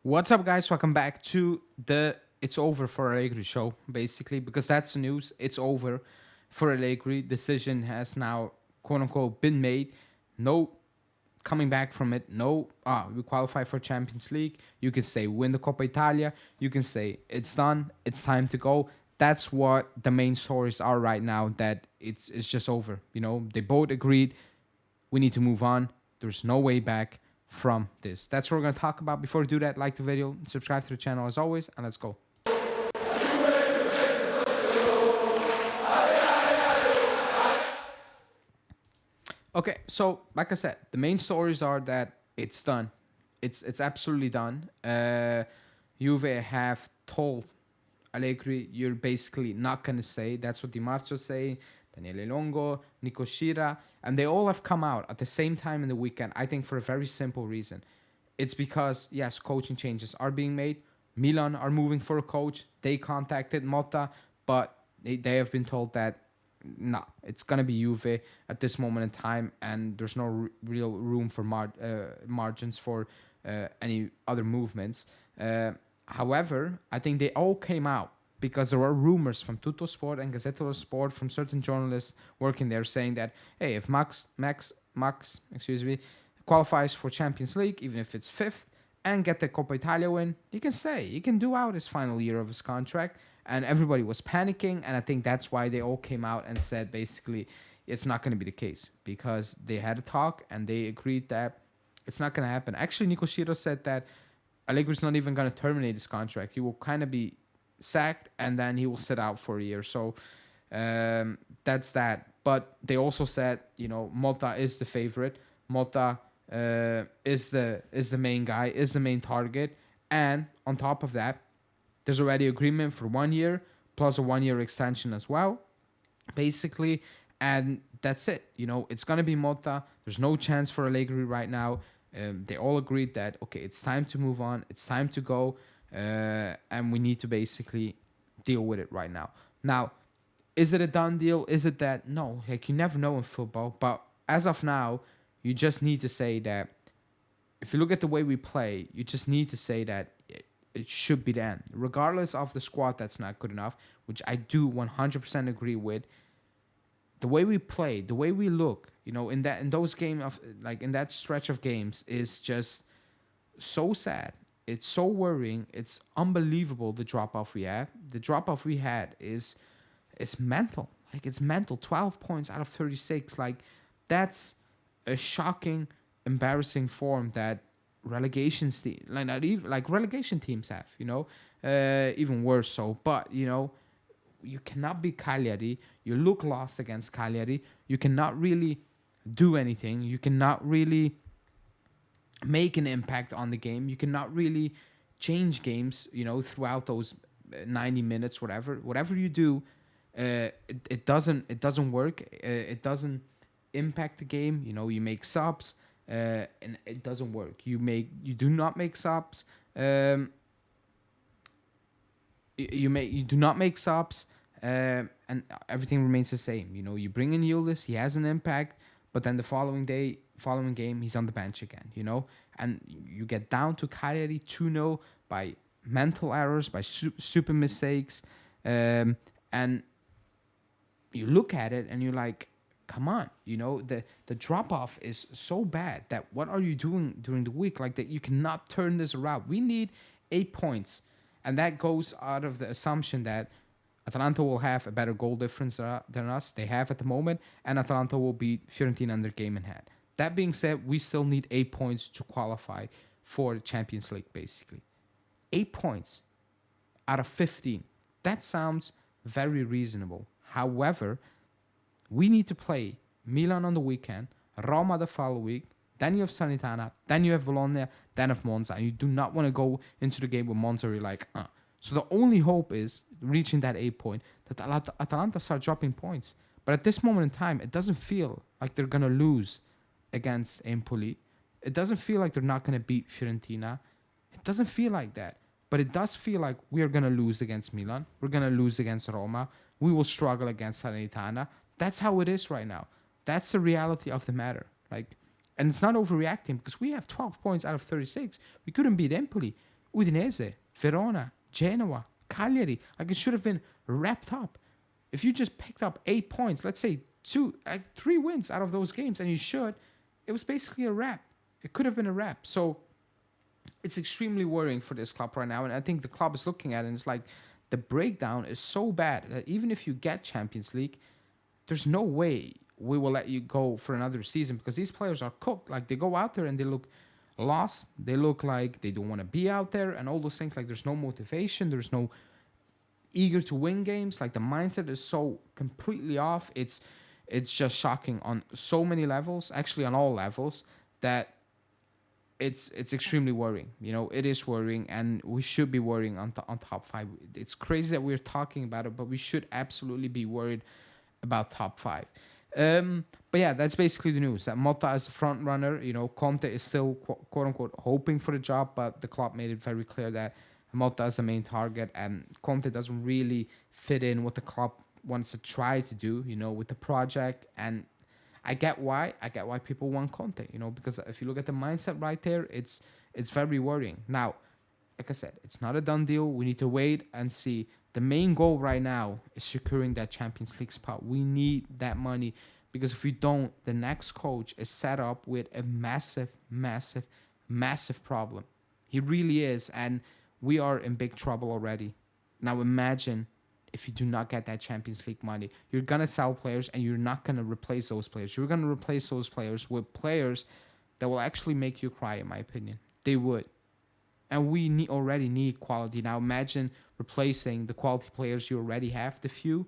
What's up, guys? Welcome back to the It's Over for Allegri show, basically, because that's the news. It's over for Allegri. Decision has now, quote unquote, been made. No coming back from it. No, we qualify for Champions League. You can say win the Coppa Italia. You can say it's done. It's time to go. That's what the main stories are right now. That it's just over. They both agreed we need to move on. There's no way back from this. That's what we're going to talk about. Before we do that, like the video, subscribe to the channel as always, and let's go. Okay, so like I said, the main stories are that it's done. It's absolutely done. Juve have told Allegri, you're basically not gonna say. That's what Di Marzio say, Daniele Longo, Nico Shira, and they all have come out at the same time in the weekend. I think for a very simple reason. It's because yes, coaching changes are being made. Milan are moving for a coach. They contacted Motta, but they have been told that no, it's gonna be Juve at this moment in time, and there's no real room for margins for any other movements. However, I think they all came out because there were rumors from Tutto Sport and Gazzetta dello Sport from certain journalists working there saying that hey, if Max, excuse me, qualifies for Champions League, even if it's fifth, and get the Coppa Italia win, he can stay. He can do out his final year of his contract. And everybody was panicking, and I think that's why they all came out and said basically it's not going to be the case because they had a talk and they agreed that it's not going to happen. Actually, Nico Shiro said that Allegri's not even going to terminate his contract. He will kind of be sacked and then he will sit out for a year. So that's that. But they also said, Motta is the favorite. Motta is the main guy, is the main target, and on top of that, there's already agreement for 1 year plus a 1 year extension as well, basically, and that's it. It's gonna be Motta. There's no chance for Allegri right now. They all agreed that okay, it's time to move on. It's time to go, and we need to basically deal with it right now. Now, is it a done deal? Is it that no? Like you never know in football, but as of now, you just need to say that if you look at the way we play, you just need to say that it should be the end, regardless of the squad that's not good enough, which I do 100% agree with. The way we play, the way we look, in those games of like in that stretch of games is just so sad. It's so worrying. It's unbelievable the drop off we have. The drop off we had is mental. Like it's mental. 12 points out of 36. Like that's a shocking, embarrassing form that relegation teams have, even worse so. But you cannot be Cagliari. You look lost against Cagliari. You cannot really do anything. You cannot really make an impact on the game. You cannot really change games, throughout those 90 minutes, whatever you do, it doesn't work. It doesn't impact the game. You make subs, and it doesn't work. You do not make subs. You do not make subs, and everything remains the same. You bring in Yildiz, he has an impact, but then the following game, he's on the bench again. And you get down to Cagliari 2-0 by mental errors, by stupid mistakes, and you look at it and you're like, come on, the drop off is so bad that what are you doing during the week? Like that, you cannot turn this around. We need 8 points, and that goes out of the assumption that Atalanta will have a better goal difference than us. They have at the moment, and Atalanta will beat Fiorentina in their game in hand. That being said, we still need 8 points to qualify for the Champions League. Basically, 8 points out of 15. That sounds very reasonable. However, we need to play Milan on the weekend, Roma the following week, then you have Sanitana, then you have Bologna, then have Monza. And you do not want to go into the game with Monza where you're like, So the only hope is reaching that 8 point, that Atalanta start dropping points. But at this moment in time, it doesn't feel like they're going to lose against Empoli. It doesn't feel like they're not going to beat Fiorentina. It doesn't feel like that. But it does feel like we are going to lose against Milan. We're going to lose against Roma. We will struggle against Salernitana. That's how it is right now. That's the reality of the matter. And it's not overreacting because we have 12 points out of 36. We couldn't beat Empoli. Udinese, Verona, Genoa, Cagliari. Like, it should have been wrapped up. If you just picked up 8 points, let's say 3 wins out of those games, and you should, it was basically a wrap. It could have been a wrap. So it's extremely worrying for this club right now. And I think the club is looking at it and it's like the breakdown is so bad that even if you get Champions League, there's no way we will let you go for another season because these players are cooked. Like, they go out there and they look lost. They look like they don't want to be out there and all those things. Like, there's no motivation. There's no eager to win games. Like, the mindset is so completely off. It's just shocking on so many levels, actually on all levels, that it's extremely worrying. You know, it is worrying, and we should be worrying on top five. It's crazy that we're talking about it, but we should absolutely be worried about top five. But yeah, that's basically the news. That Motta is the front runner. You know, Conte is still quote unquote hoping for the job, but the club made it very clear that Motta is the main target, and Conte doesn't really fit in what the club wants to try to do. You know, with the project. And I get why people want Conte. You know, because if you look at the mindset right there, it's very worrying. Now, like I said, it's not a done deal. We need to wait and see. The main goal right now is securing that Champions League spot. We need that money because if we don't, the next coach is set up with a massive, massive, massive problem. He really is. And we are in big trouble already. Now imagine if you do not get that Champions League money. You're going to sell players and you're not going to replace those players. You're going to replace those players with players that will actually make you cry, in my opinion. They would. And we already need quality. Now imagine replacing the quality players you already have, the few,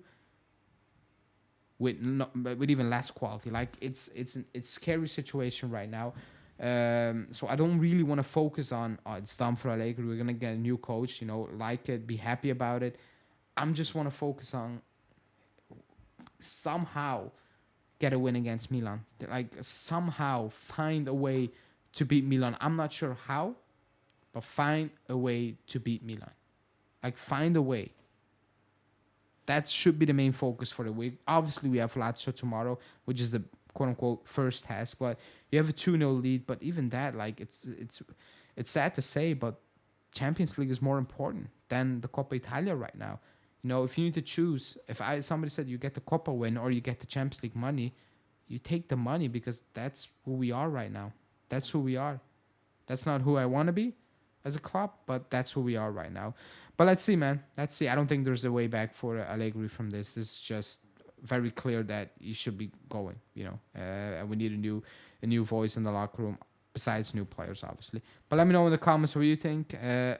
with even less quality. Like, it's a scary situation right now. So I don't really want to focus on it's done for Allegri. We're gonna get a new coach. You know, like it, be happy about it. I'm just want to focus on somehow get a win against Milan. Like, somehow find a way to beat Milan. I'm not sure how, but find a way to beat Milan. Like, find a way. That should be the main focus for the week. Obviously, we have Lazio tomorrow, which is the quote-unquote first task. But you have a 2-0 lead. But even that, like, it's sad to say, but Champions League is more important than the Coppa Italia right now. You know, if you need to choose, somebody said you get the Coppa win or you get the Champions League money, you take the money because that's who we are right now. That's who we are. That's not who I want to be as a club, but that's who we are right now. But let's see, man. Let's see. I don't think there's a way back for Allegri from this. This is just very clear that he should be going, you know. And we need a new voice in the locker room, besides new players, obviously. But let me know in the comments what you think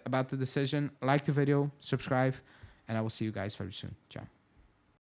about the decision. Like the video, subscribe, and I will see you guys very soon. Ciao.